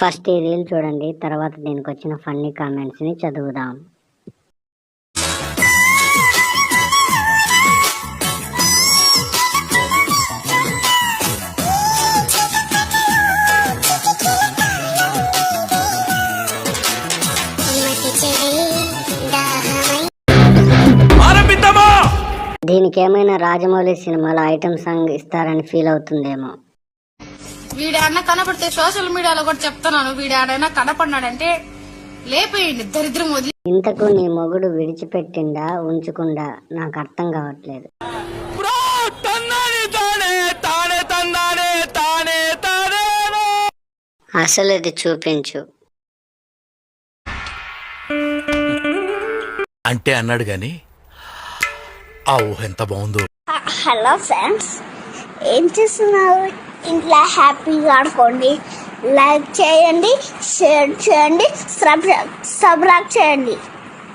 First ఈ reel చూడండి, తర్వాత దీనికి వచ్చిన ఫన్నీ కామెంట్స్ని చదువుదాం. దీనికి ఏమైనా రాజమౌళి సినిమాలో ఐటమ్ సాంగ్ ఇస్తారని ఫీల్ అవుతుందేమో. వీడైనా కనపడితే సోషల్ మీడియాలో కూడా చెప్తున్నాను, వీడైనా కనపడినాడంటే లేపేయండి, దరిద్రం వదిలి. ఇంతకు నీ మొగుడు విడిచిపెట్టిండా ఉంచుకుండా నాకు అర్థం కావట్లేదు. అసలు ఇది చూపించు అంటే అన్నాడు గాని ఆ ఊహ ఎంత బాగుందో. హలో ఫ్రెండ్స్, ఏం చేస్తున్నారు? ఇంట్లో హ్యాపీగా ఆడుకోండి, లైక్ చేయండి, షేర్ చేయండి, సబ్స్క్రైబ్ చేయండి.